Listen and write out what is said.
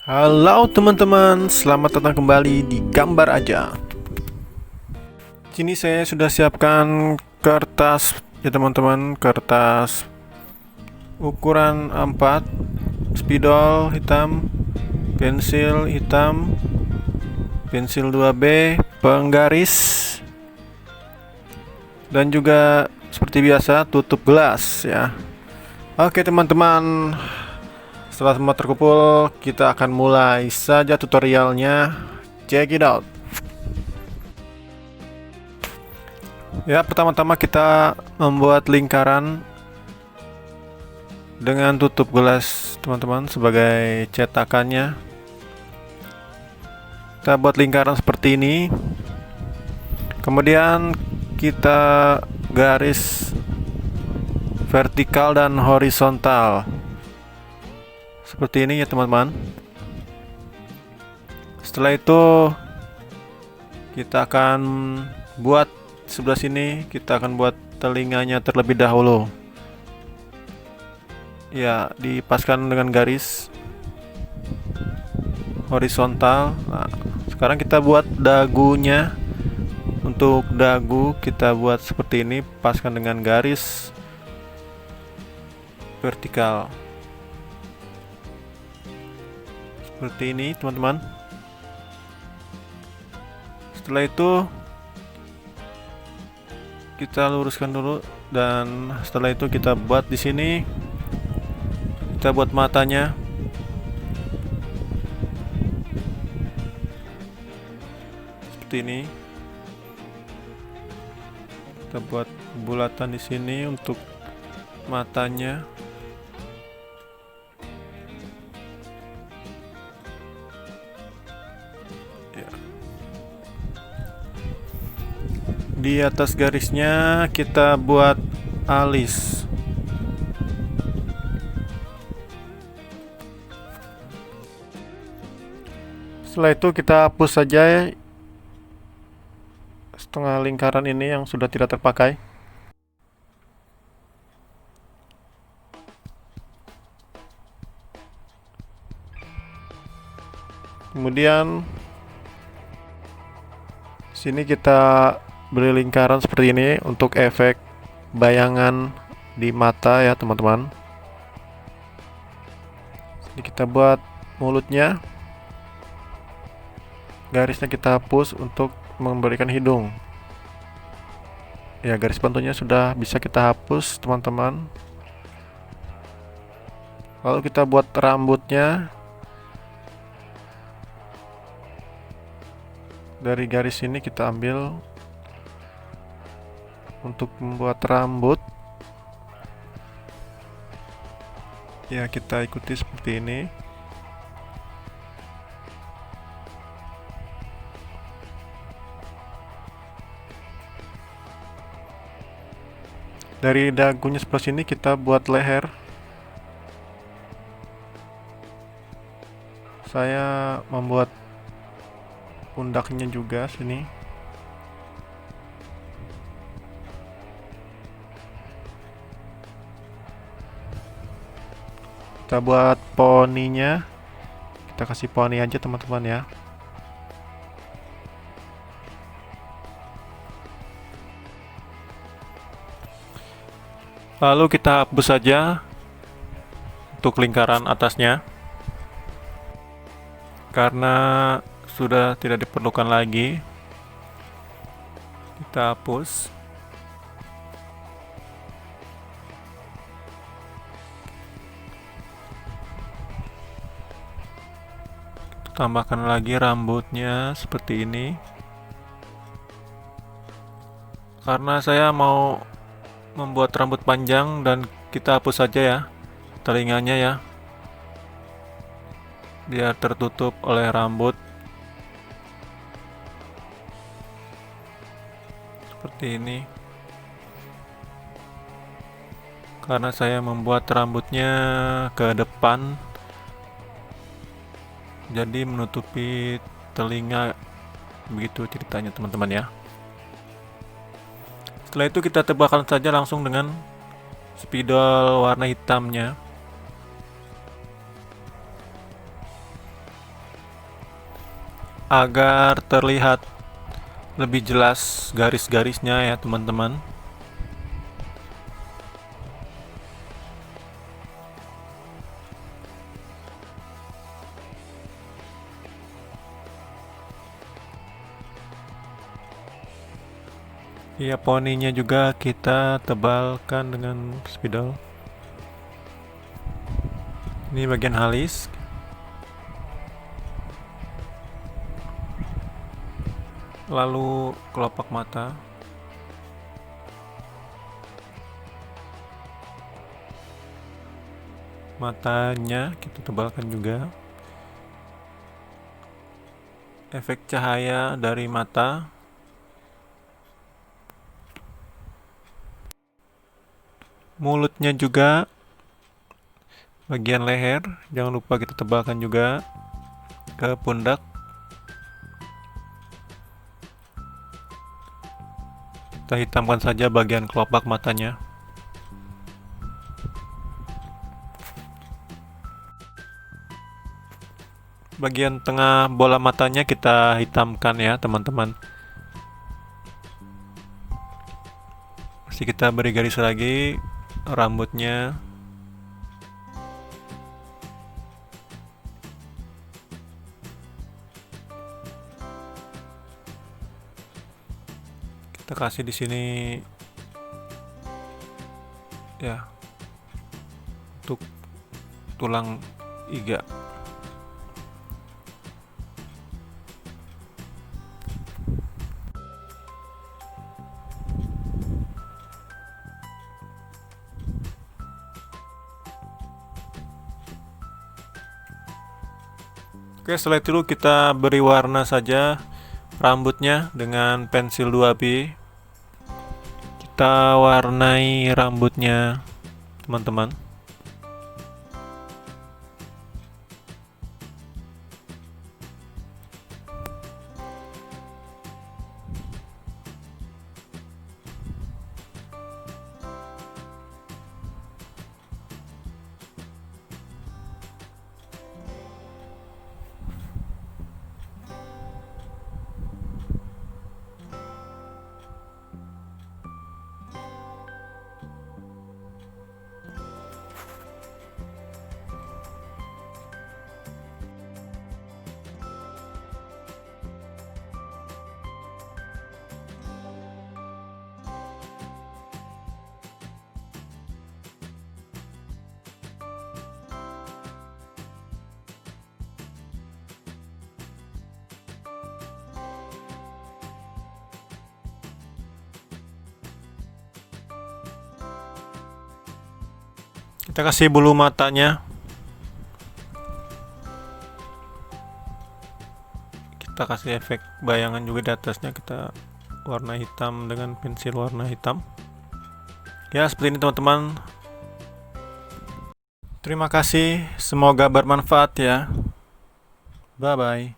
Halo teman-teman, selamat datang kembali di Gambar Aja. Sini saya sudah siapkan kertas ya teman-teman, kertas ukuran A4, spidol hitam, pensil hitam, pensil 2B, penggaris, dan juga seperti biasa tutup gelas ya. Oke teman-teman, setelah semua terkumpul, kita akan mulai saja tutorialnya. Check it out. Ya, pertama-tama kita membuat lingkaran dengan tutup gelas, teman-teman, sebagai cetakannya. Kita buat lingkaran seperti ini. Kemudian kita garis vertikal dan horizontal. Seperti ini ya teman-teman. Setelah itu kita akan buat sebelah sini, kita akan buat telinganya terlebih dahulu. Ya, dipaskan dengan garis horizontal. Nah, sekarang kita buat dagunya. Untuk dagu kita buat seperti ini, paskan dengan garis vertikal. Seperti ini teman-teman. Setelah itu kita luruskan dulu, dan setelah itu kita buat di sini, kita buat matanya. Seperti ini. Kita buat bulatan di sini untuk matanya. Di atas garisnya kita buat alis. Setelah itu kita hapus saja setengah lingkaran ini yang sudah tidak terpakai. Kemudian sini kita beri lingkaran seperti ini untuk efek bayangan di mata ya teman-teman. Ini kita buat mulutnya, garisnya kita hapus untuk memberikan hidung. Ya, garis bantunya sudah bisa kita hapus teman-teman. Lalu kita buat rambutnya. Dari garis ini kita ambil untuk membuat rambut. Ya, kita ikuti seperti ini. Dari dagunya sebelah sini kita buat leher. Saya membuat pundaknya juga sini. Kita buat poninya. Kita kasih poni aja teman-teman ya. Lalu kita hapus saja untuk lingkaran atasnya, karena sudah tidak diperlukan lagi. Kita hapus. Tambahkan lagi rambutnya seperti ini. Karena saya mau membuat rambut panjang, dan kita hapus saja ya telinganya ya, biar tertutup oleh rambut. Seperti ini. Karena saya membuat rambutnya ke depan, jadi menutupi telinga. Begitu ceritanya teman-teman ya. Setelah itu kita tebalkan saja langsung dengan spidol warna hitamnya. agar terlihat lebih jelas garis-garisnya ya teman-teman. Ya, poninya juga kita tebalkan dengan spidol. Ini bagian halis. Lalu kelopak mata. Matanya kita tebalkan juga. Efek cahaya dari mata. Mulutnya juga, bagian leher jangan lupa kita tebalkan juga ke pundak. Kita hitamkan saja bagian kelopak matanya. Bagian tengah bola matanya kita hitamkan ya teman-teman. Masih kita beri garis lagi rambutnya. Kita kasih di sini ya untuk tulang iga. Oke, setelah itu kita beri warna saja rambutnya dengan pensil 2B. Kita warnai rambutnya, teman-teman. Kita kasih bulu matanya. Kita kasih efek bayangan juga di atasnya, kita warna hitam dengan pensil warna hitam. Ya, seperti ini teman-teman. Terima kasih, semoga bermanfaat ya. Bye bye.